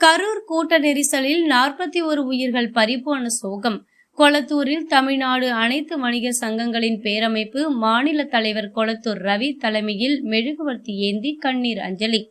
கரூர் கூட்ட நெரிசலில் 41 உயிர்கள் பறிபோன சோகம். கொளத்தூரில் தமிழ்நாடு அனைத்து வணிகர் சங்கங்களின் பேரமைப்பு மாநில தலைவர் கொளத்தூர் ரவி தலைமையில் மெழுகுவர்த்தி ஏந்தி கண்ணீர் அஞ்சலி.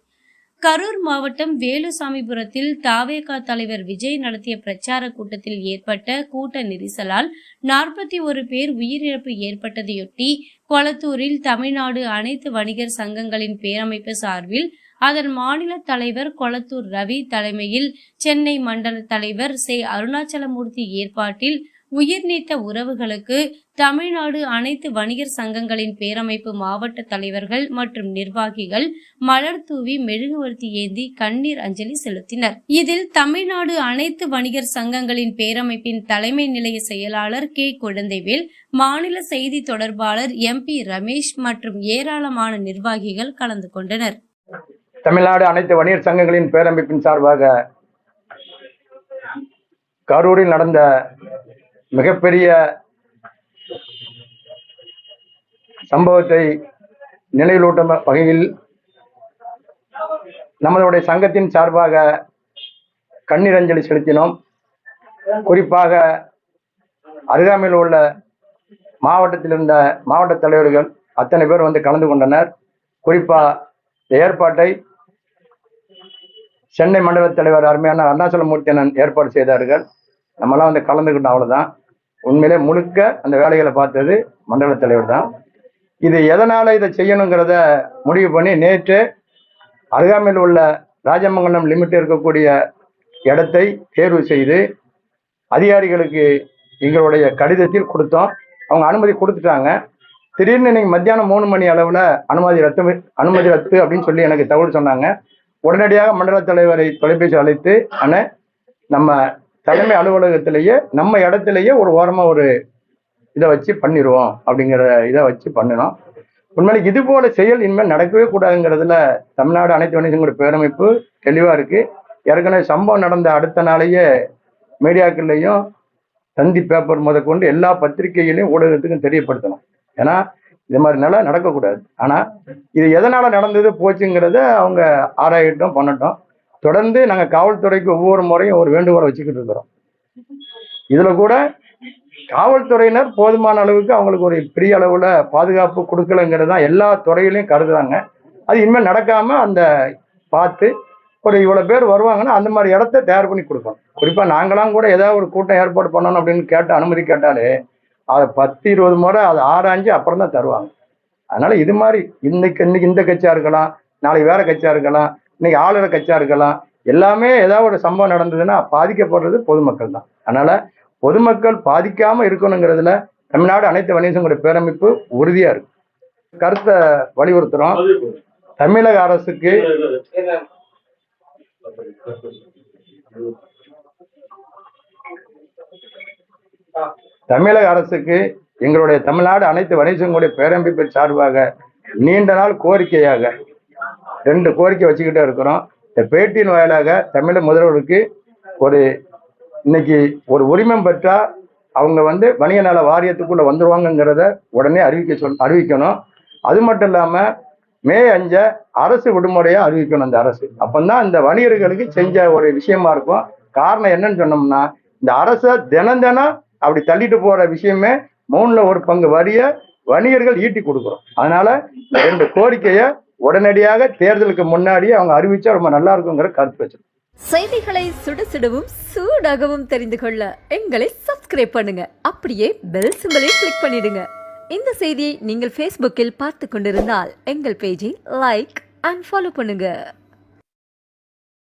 கரூர் மாவட்டம் வேலுசாமிபுரத்தில் தாவேகா தலைவர் விஜய் நடத்திய பிரச்சார கூட்டத்தில் ஏற்பட்ட கூட்ட நெரிசலால் 41 பேர் உயிரிழப்பு ஏற்பட்டதையொட்டி கொளத்தூரில் தமிழ்நாடு அனைத்து வணிகர் சங்கங்களின் பேரமைப்பு சார்பில் அதன் மாநில தலைவர் கொளத்தூர் ரவி தலைமையில் சென்னை மண்டல தலைவர் சே அருணாச்சலமூர்த்தி ஏற்பாட்டில் உயிர் நீத்த உறவுகளுக்கு தமிழ்நாடு அனைத்து வணிகர் சங்கங்களின் பேரமைப்பு மாவட்ட தலைவர்கள் மற்றும் நிர்வாகிகள் மலர் தூவி மெழுகுவர்த்தி ஏந்தி கண்ணீர் அஞ்சலி செலுத்தினர். இதில் தமிழ்நாடு அனைத்து வணிகர் சங்கங்களின் பேரமைப்பின் தலைமை நிலைய செயலாளர் கே குழந்தைவேல், மாநில செய்தி தொடர்பாளர் MP ரமேஷ் மற்றும் ஏராளமான நிர்வாகிகள் கலந்து கொண்டனர். தமிழ்நாடு அனைத்து வணிகர் சங்கங்களின் பேரமைப்பின் சார்பாக கரூரில் நடந்த மிகப்பெரிய சம்பவத்தை நினைவூட்டும் வகையில் நம்மளுடைய சங்கத்தின் சார்பாக கண்ணீர் அஞ்சலி செலுத்தினோம். குறிப்பாக அருகாமையில் உள்ள மாவட்டத்தில் இருந்த மாவட்ட தலைவர்கள் அத்தனை பேர் வந்து கலந்து கொண்டனர். குறிப்பாக இந்த ஏற்பாட்டை சென்னை மண்டல தலைவர் அருமையான அருணாச்சலமூர்த்தி அண்ணன் ஏற்பாடு செய்தார்கள். நம்மளாம் வந்து கலந்துக்கிட்டோம். அவ்வளவுதான். உண்மையிலே முழுக்க அந்த வேலைகளை பார்த்தது மண்டல தலைவர் தான். இது எதனால இதை செய்யணுங்கிறத முடிவு பண்ணி நேற்று அருகாமையில் உள்ள ராஜமங்கலம் லிமிட் இருக்கக்கூடிய இடத்தை தேர்வு செய்து அதிகாரிகளுக்கு எங்களுடைய கடிதத்தில் கொடுத்தோம். அவங்க அனுமதி கொடுத்துட்டாங்க. திடீர்னு இன்னைக்கு மத்தியானம் 3 மணி அளவில் அனுமதி ரத்து அப்படின்னு சொல்லி எனக்கு தகவல் சொன்னாங்க. உடனடியாக மண்டல தலைவரை தொலைபேசி அழைத்து ஆனால் நம்ம தலைமை அலுவலகத்திலேயே நம்ம இடத்திலேயே ஒரு ஓரமாக ஒரு இதை வச்சு பண்ணிடுவோம் அப்படிங்கிற இதை வச்சு பண்ணினோம். உண்மையில இது போல செயல் இனிமேல் நடக்கவே கூடாதுங்கிறதுல தமிழ்நாடு அனைத்து வணிகர்களுடைய பேரமைப்பு தெளிவாக இருக்கு. ஏற்கனவே சம்பவம் நடந்த அடுத்த நாளையே மீடியாக்கள்லையும் தந்தி பேப்பர் முதற்கொண்டு எல்லா பத்திரிகைகளையும் ஊடகத்துக்கும் தெரியப்படுத்தணும். ஏன்னா இது மாதிரி நிலை நடக்கக்கூடாது. ஆனால் இது எதனால் நடந்தது போச்சுங்கிறத அவங்க ஆராயிட்டோம், பண்ணட்டும். தொடர்ந்து நாங்கள் காவல்துறைக்கு ஒவ்வொரு முறையும் ஒரு வேண்டுகோளை வச்சுக்கிட்டு இருக்கிறோம். இதில் கூட காவல்துறையினர் போதுமான அளவுக்கு அவங்களுக்கு ஒரு பெரிய அளவில் பாதுகாப்பு கொடுக்கலங்கிறது தான் எல்லா துறையிலையும் கருதுறாங்க. அது இனிமேல் நடக்காமல் அந்த பார்த்து ஒரு இவ்வளோ பேர் வருவாங்கன்னா அந்த மாதிரி இடத்த தயார் பண்ணி கொடுக்கணும். குறிப்பாக நாங்களாம் கூட ஏதாவது ஒரு கூட்டம் ஏற்பாடு பண்ணணும் அப்படின்னு கேட்டு அனுமதி கேட்டாலே அதை 10-20 முறை அதை ஆராய்ஞ்சு அப்புறம் தான் தருவாங்க. அதனால இது மாதிரி இன்னைக்கு இந்த கட்சியாக இருக்கலாம், நாளைக்கு வேற கட்சியாக இருக்கலாம், இன்னைக்கு ஆளுநர் கட்சியாக இருக்கலாம், எல்லாமே ஏதாவது ஒரு சம்பவம் நடந்ததுன்னா பாதிக்கப்படுறது பொதுமக்கள் தான். அதனால பொதுமக்கள் பாதிக்காம இருக்கணுங்கிறதுல தமிழ்நாடு அனைத்து வணிகர்களுடைய பேரமைப்பு உறுதியா இருக்கு. கருத்தை வலியுறுத்துறோம். தமிழக அரசுக்கு எங்களுடைய தமிழ்நாடு அனைத்து வணிகர்களுடைய பேரமைப்பின் சார்பாக நீண்ட நாள் கோரிக்கையாக 2 கோரிக்கை வச்சுக்கிட்டே இருக்கிறோம். இந்த பேட்டியின் வாயிலாக தமிழக முதல்வருக்கு இன்னைக்கு ஒரு உரிமம் பெற்றா அவங்க வந்து வணிக நல வாரியத்துக்குள்ள வந்துருவாங்கிறத உடனே அறிவிக்கணும். அது மட்டும் இல்லாம மே 5 அரசு விடுமுறையா அறிவிக்கணும் அந்த அரசு. அப்பந்தான் இந்த வணிகர்களுக்கு செஞ்ச ஒரு விஷயமா இருக்கும். காரணம் என்னன்னு சொன்னோம்னா இந்த அரசை தினம் அப்படி தள்ளிட்டு போற விஷயமே 3ல் 1 பங்கு வரிய வணிகர்கள் ஈட்டி கொடுக்குறோம். அதனால 2 கோரிக்கையை உடனடியாக தேர்தலுக்கு முன்னாடி அவங்க அறிவிச்சா ரொம்ப நல்லா இருக்குங்கிற கருத்து வச்சிருக்கோம். செய்திகளை சுடவும் சூடாகவும் தெரிந்து கொள்ள எங்களை சப்ஸ்கிரைப் பண்ணுங்க. அப்படியே பெல் சிம்பலை கிளிக் பண்ணிடுங்க. இந்த செய்தியை நீங்கள் Facebookல் பார்த்து கொண்டிருந்தால் எங்கள் பேஜை லைக் அண்ட் ஃபாலோ பண்ணுங்க.